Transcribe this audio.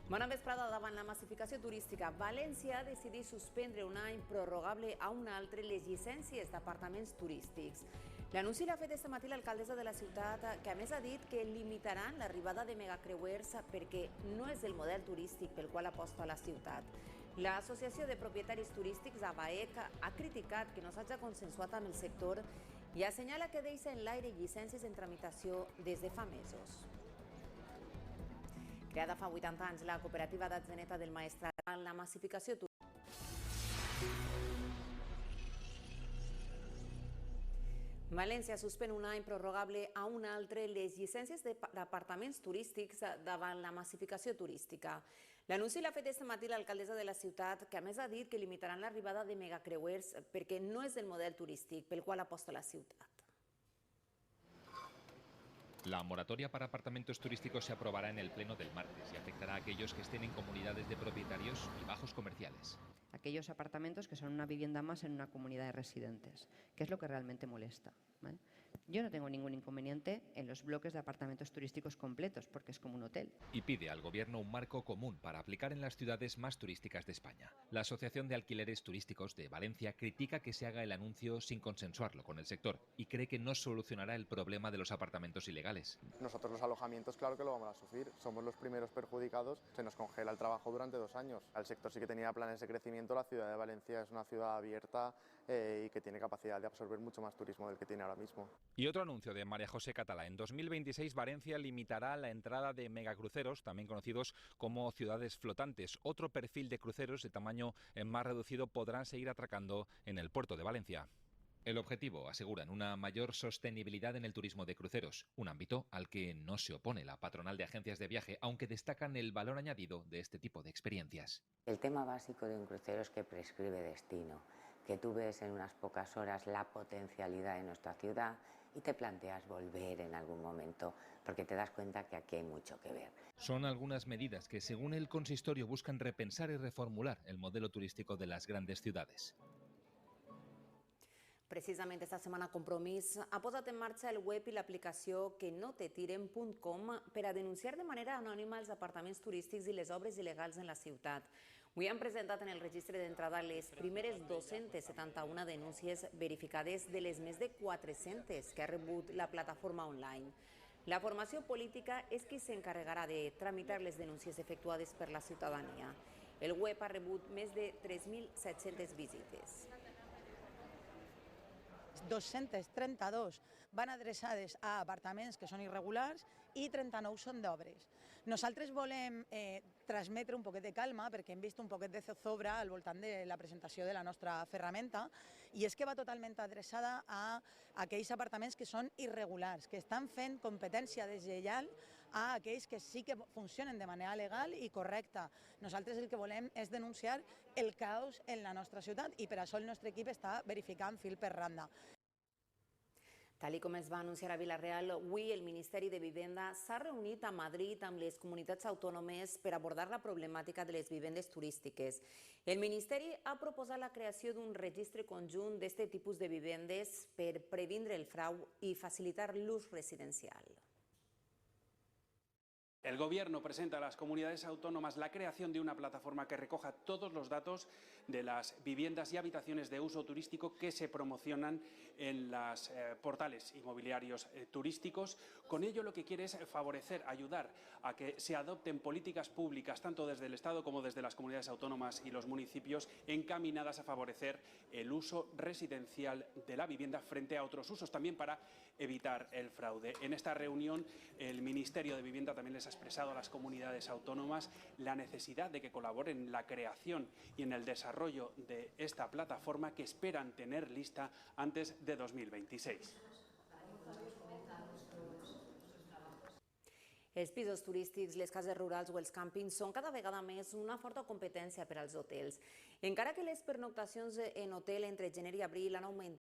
Bona vesprada. Davant la massificació turística, València ha decidit suspendre un any prorrogable a un altre les llicències d'apartaments turístics. L'anunci l'ha fet este matí l'alcaldessa de la ciutat, que a més ha dit que limitaran l'arribada de megacreuers perquè no és el model turístic pel qual aposta la ciutat. L'Associació de Propietaris Turístics, ABAEC, ha criticat que no s'hagi consensuat amb el sector i assenyala que deixa en l'aire llicències en tramitació des de fa mesos. Creada fa 80 anys, la cooperativa d'Atzeneta del Maestrat, en la massificació turística. València suspèn un any prorrogable a un altre les llicències d'apartaments turístics davant la massificació turística. L'anunci l'ha fet este matí l'alcaldessa de la ciutat, que a més ha dit que limitaran l'arribada de megacreuers perquè no és el model turístic pel qual aposta la ciutat. La moratoria para apartamentos turísticos se aprobará en el pleno del martes y afectará a aquellos que estén en comunidades de propietarios y bajos comerciales. Aquellos apartamentos que son una vivienda más en una comunidad de residentes, que es lo que realmente molesta, ¿vale? Yo no tengo ningún inconveniente en los bloques de apartamentos turísticos completos, porque es como un hotel. Y pide al gobierno un marco común para aplicar en las ciudades más turísticas de España. La Asociación de Alquileres Turísticos de Valencia critica que se haga el anuncio sin consensuarlo con el sector y cree que no solucionará el problema de los apartamentos ilegales. Nosotros los alojamientos claro que lo vamos a sufrir, somos los primeros perjudicados, se nos congela el trabajo durante 2 años. El sector sí que tenía planes de crecimiento, la ciudad de Valencia es una ciudad abierta y que tiene capacidad de absorber mucho más turismo del que tiene ahora mismo. Y otro anuncio de María José Catalá. En 2026 Valencia limitará la entrada de megacruceros, también conocidos como ciudades flotantes. Otro perfil de cruceros de tamaño más reducido podrán seguir atracando en el puerto de Valencia. El objetivo, aseguran, una mayor sostenibilidad en el turismo de cruceros, un ámbito al que no se opone la patronal de agencias de viaje, aunque destacan el valor añadido de este tipo de experiencias. El tema básico de un crucero es que prescribe destino, que tú ves en unas pocas horas la potencialidad de nuestra ciudad y te planteas volver en algún momento, porque te das cuenta que aquí hay mucho que ver. Son algunas medidas que, según el consistorio, buscan repensar y reformular el modelo turístico de las grandes ciudades. Precisament esta setmana Compromís ha posat en marxa el web i l'aplicació quenotetiren.com per a denunciar de manera anònima els apartaments turístics i les obres il·legals en la ciutat. Avui han presentat en el registre d'entrada les primeres 271 denúncies verificades de les més de 400 que ha rebut la plataforma online. La formació política és qui s'encarregarà de tramitar les denúncies efectuades per la ciutadania. El web ha rebut més de 3.700 visites. 232 van adreçades a apartaments que són irregulars i 39 són d'obres. Nosaltres volem transmetre un poquet de calma perquè hem vist un poquet de zozobra al voltant de la presentació de la nostra ferramenta i és que va totalment adreçada a aquells apartaments que són irregulars, que estan fent competència deslleial a aquells que sí que funcionen de manera legal i correcta. Nosaltres el que volem és denunciar el caos en la nostra ciutat i per això el nostre equip està verificant fil per randa. Tal com es va anunciar a Vila-real, avui el Ministeri de Vivenda s'ha reunit a Madrid amb les comunitats autònomes per abordar la problemàtica de les vivendes turístiques. El Ministeri ha proposat la creació d'un registre conjunt d'aquest tipus de vivendes per previndre el frau i facilitar l'ús residencial. El Gobierno presenta a las comunidades autónomas la creación de una plataforma que recoja todos los datos de las viviendas y habitaciones de uso turístico que se promocionan en los portales inmobiliarios turísticos. Con ello lo que quiere es favorecer, ayudar a que se adopten políticas públicas, tanto desde el Estado como desde las comunidades autónomas y los municipios, encaminadas a favorecer el uso residencial de la vivienda frente a otros usos, también para evitar el fraude. En esta reunión el Ministerio de Vivienda también les ha expresado a las comunidades autónomas la necesidad de que colaboren en la creación y en el desarrollo de esta plataforma que esperan tener lista antes de 2026. Els pisos turístics, les cases rurals o els càmpings són cada vegada més una forta competència per als hotels. Encara que les pernoctacions en hotel entre gener i abril han augmentat,